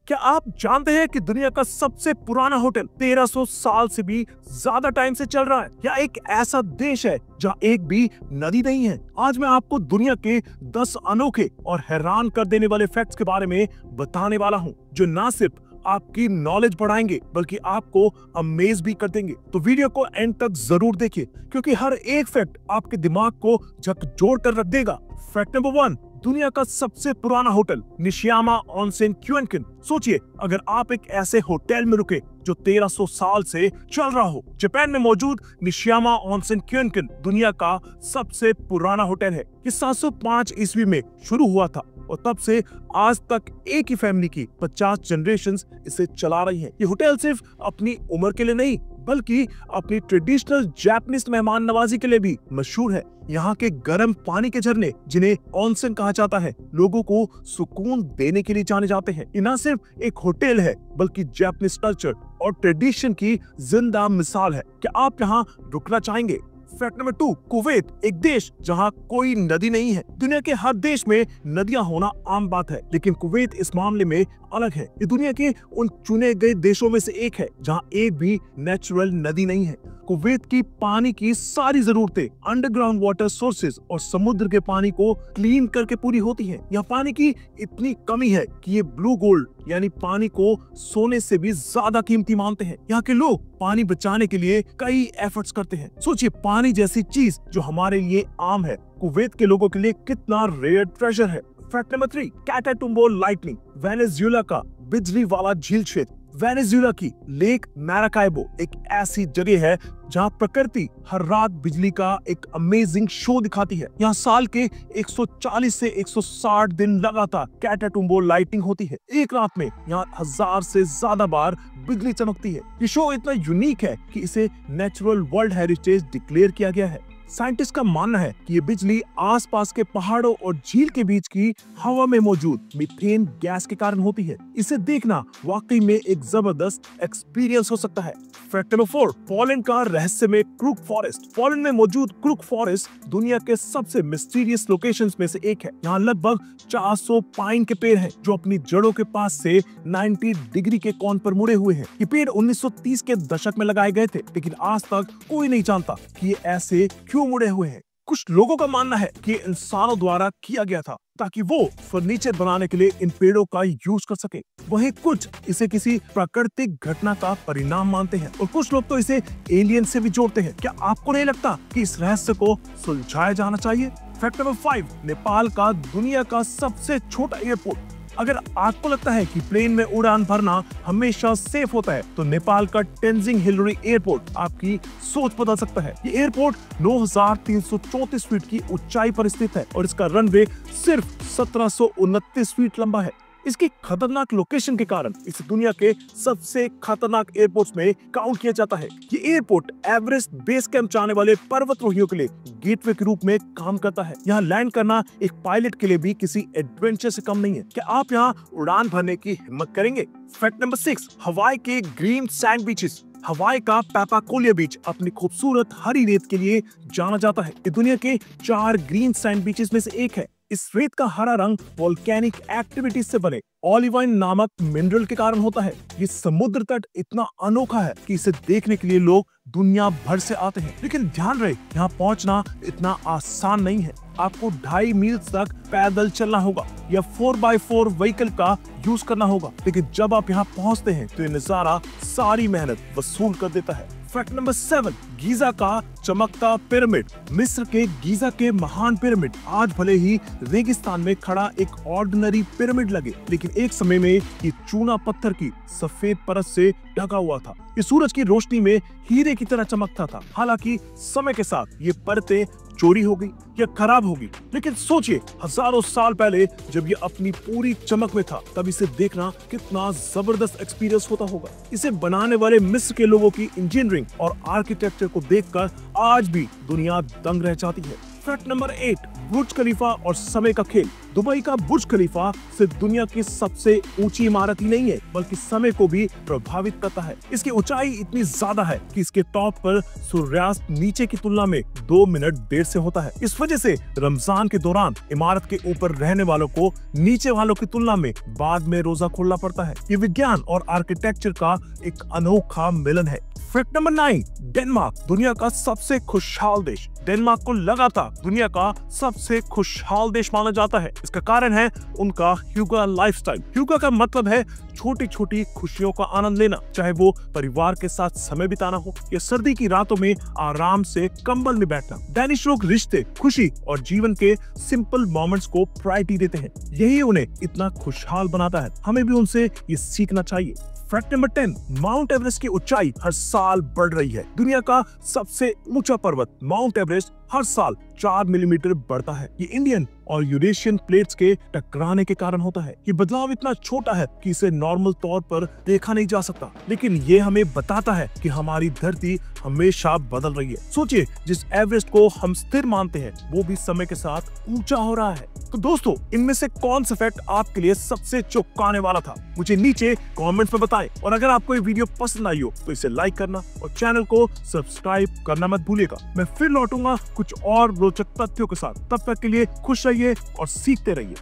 क्या आप जानते हैं कि दुनिया का सबसे पुराना होटल 1300 साल से भी ज्यादा टाइम से चल रहा है? या एक ऐसा देश है जहाँ एक भी नदी नहीं है? आज मैं आपको दुनिया के 10 अनोखे और हैरान कर देने वाले फैक्ट्स के बारे में बताने वाला हूँ, जो ना सिर्फ आपकी नॉलेज बढ़ाएंगे बल्कि आपको अमेज भी कर देंगे। तो वीडियो को एंड तक जरूर देखिए, क्योंकि हर एक फैक्ट आपके दिमाग को झकझोर कर रख देगा। फैक्ट नंबर 1, दुनिया का सबसे पुराना होटल निशियामा ओनसेन क्योंकिन। सोचिए, अगर आप एक ऐसे होटल में रुके जो 1300 साल से चल रहा हो। जापान में मौजूद निशियामा ओनसेन क्योंकिन दुनिया का सबसे पुराना होटल है। ये 705 ईस्वी में शुरू हुआ था और तब से आज तक एक ही फैमिली की 50 जनरेशंस इसे चला रही हैं। ये होटल सिर्फ अपनी उम्र के लिए नहीं बल्कि अपनी ट्रेडिशनल जापानीज मेहमान नवाजी के लिए भी मशहूर है। यहाँ के गर्म पानी के झरने, जिन्हें ऑनसेन कहा जाता है, लोगों को सुकून देने के लिए जाने जाते हैं। ये न सिर्फ एक होटल है बल्कि जापानीज कल्चर और ट्रेडिशन की जिंदा मिसाल है। क्या आप यहाँ रुकना चाहेंगे? फैक्ट नंबर 2, कुवैत, एक देश जहां कोई नदी नहीं है। दुनिया के हर देश में नदियां होना आम बात है, लेकिन कुवैत इस मामले में अलग है। ये दुनिया के उन चुने गए देशों में से एक है जहां एक भी नेचुरल नदी नहीं है। कुवैत की पानी की सारी जरूरतें अंडरग्राउंड वाटर सोर्सेज और समुद्र के पानी को क्लीन करके पूरी होती हैं। यहाँ पानी की इतनी कमी है कि ये ब्लू गोल्ड यानी पानी को सोने से भी ज्यादा कीमती मानते हैं। यहाँ के लोग पानी बचाने के लिए कई एफर्ट्स करते हैं। सोचिए, पानी जैसी चीज जो हमारे लिए आम है, कुवैत के लोगों के लिए कितना रेयर ट्रेजर है। फैक्ट नंबर 3, कैटाटुम्बो लाइटनिंग, वेनेजुएला का बिजली वाला झील क्षेत्र। वेनेजुएला की लेक मैराकाइबो एक ऐसी जगह है जहां प्रकृति हर रात बिजली का एक अमेजिंग शो दिखाती है। यहाँ साल के 140 से 160 दिन लगातार कैटाटुम्बो लाइटिंग होती है। एक रात में यहाँ 1000 से ज्यादा बार बिजली चमकती है। ये शो इतना यूनिक है कि इसे नेचुरल वर्ल्ड हेरिटेज डिक्लेयर किया गया है। साइंटिस्ट का मानना है कि ये बिजली आसपास के पहाड़ों और झील के बीच की हवा में मौजूद मीथेन गैस के कारण होती है। इसे देखना वाकई में एक जबरदस्त एक्सपीरियंस हो सकता है। फैक्ट नंबर 4, पोलैंड का रहस्यमय क्रूक फॉरेस्ट। पोलैंड में मौजूद क्रूक फॉरेस्ट दुनिया के सबसे मिस्टीरियस लोकेशंस में से एक है। यहाँ लगभग 400 पाइन के पेड़ हैं, जो अपनी जड़ों के पास से 90 डिग्री के कोण पर मुड़े हुए हैं। ये पेड़ 1930 के दशक में लगाए गए थे, लेकिन आज तक कोई नहीं जानता कि ये ऐसे क्यों मुड़े हुए हैं। कुछ लोगों का मानना है कि इंसानों द्वारा किया गया था ताकि वो फर्नीचर बनाने के लिए इन पेड़ों का यूज कर सके। वहीं कुछ इसे किसी प्राकृतिक घटना का परिणाम मानते हैं और कुछ लोग तो इसे एलियन से भी जोड़ते हैं। क्या आपको नहीं लगता कि इस रहस्य को सुलझाया जाना चाहिए? फैक्ट नंबर 5, नेपाल का दुनिया का सबसे छोटा एयरपोर्ट। अगर आपको लगता है कि प्लेन में उड़ान भरना हमेशा सेफ होता है, तो नेपाल का टेंजिंग हिलरी एयरपोर्ट आपकी सोच बदल सकता है। ये एयरपोर्ट 9334 फीट की ऊंचाई पर स्थित है और इसका रनवे सिर्फ 1729 फीट लंबा है। इसकी खतरनाक लोकेशन के कारण इसे दुनिया के सबसे खतरनाक एयरपोर्ट्स में काउंट किया जाता है। ये एयरपोर्ट एवरेस्ट बेस कैंप जाने वाले पर्वतारोहियों के लिए गेटवे के रूप में काम करता है। यहाँ लैंड करना एक पायलट के लिए भी किसी एडवेंचर से कम नहीं है। क्या आप यहाँ उड़ान भरने की हिम्मत करेंगे? फैक्ट नंबर 6, हवाई के ग्रीन सैंड बीचेस। हवाई का पापाकोलिया बीच अपनी खूबसूरत हरी रेत के लिए जाना जाता है। ये दुनिया के 4 ग्रीन सैंड बीचेस में से एक है। इस रेत का हरा रंग वोल्केनिक एक्टिविटीज से बने ऑलिवाइन नामक मिनरल के कारण होता है। ये समुद्र तट इतना अनोखा है कि इसे देखने के लिए लोग दुनिया भर से आते हैं। लेकिन ध्यान रहे, यहाँ पहुँचना इतना आसान नहीं है। आपको 2.5 मील तक पैदल चलना होगा या 4x4 व्हीकल का यूज करना होगा। लेकिन जब आप यहाँ पहुँचते हैं तो ये नजारा सारी मेहनत वसूल कर देता है। फैक्ट नंबर 7, गीजा का चमकता पिरामिड। मिस्र के गीजा के महान पिरामिड आज भले ही रेगिस्तान में खड़ा एक ऑर्डिनरी पिरामिड लगे, लेकिन एक समय में ये चूना पत्थर की सफेद परत से ढका हुआ था। ये सूरज की रोशनी में हीरे की तरह चमकता था। हालांकि समय के साथ ये परतें चोरी हो गई या खराब हो गई, लेकिन सोचिए, हजारों साल पहले जब ये अपनी पूरी चमक में था, तब इसे देखना कितना जबरदस्त एक्सपीरियंस होता होगा। इसे बनाने वाले मिस्र के लोगों की इंजीनियरिंग और आर्किटेक्चर को देखकर आज भी दुनिया दंग रह जाती है। फैक्ट नंबर 8, बुर्ज खलीफा और समय का खेल। दुबई का बुर्ज खलीफा सिर्फ दुनिया की सबसे ऊंची इमारत ही नहीं है, बल्कि समय को भी प्रभावित करता है। इसकी ऊंचाई इतनी ज्यादा है कि इसके टॉप पर सूर्यास्त नीचे की तुलना में 2 मिनट देर से होता है। इस वजह से रमजान के दौरान इमारत के ऊपर रहने वालों को नीचे वालों की तुलना में बाद में रोजा खोलना पड़ता है। ये विज्ञान और आर्किटेक्चर का एक अनोखा मिलन है। फैक्ट नंबर 9, डेनमार्क दुनिया का सबसे खुशहाल देश। डेनमार्क को लगातार दुनिया का सबसे खुशहाल देश माना जाता है। इसका कारण है उनका ह्यूगा लाइफस्टाइल। ह्यूगा का मतलब है छोटी छोटी खुशियों का आनंद लेना, चाहे वो परिवार के साथ समय बिताना हो या सर्दी की रातों में आराम से कंबल में बैठना। डेनिश लोग रिश्ते, खुशी और जीवन के सिंपल मोमेंट्स को प्रायोरिटी देते हैं। यही उन्हें इतना खुशहाल बनाता है। हमें भी उनसे ये सीखना चाहिए। फैक्ट नंबर 10, माउंट एवरेस्ट की ऊंचाई हर साल बढ़ रही है। दुनिया का सबसे ऊंचा पर्वत माउंट एवरेस्ट हर साल 4 मिलीमीटर बढ़ता है। ये इंडियन और यूरेशियन प्लेट्स के टकराने के कारण होता है। ये बदलाव इतना छोटा है कि इसे नॉर्मल तौर पर देखा नहीं जा सकता, लेकिन ये हमें बताता है कि हमारी धरती हमेशा बदल रही है। सोचिए, जिस एवरेस्ट को हम स्थिर मानते हैं वो भी समय के साथ ऊंचा हो रहा है। तो दोस्तों, इनमें से कौन सा फैक्ट आपके लिए सबसे चौंकाने वाला था, मुझे नीचे कमेंट्स में बताएं। और अगर आपको ये वीडियो पसंद आई हो तो इसे लाइक करना और चैनल को सब्सक्राइब करना मत भूलिएगा। मैं फिर लौटूंगा कुछ और रोचक तथ्यों के साथ। तब तक के लिए खुश रहिए और सीखते रहिए।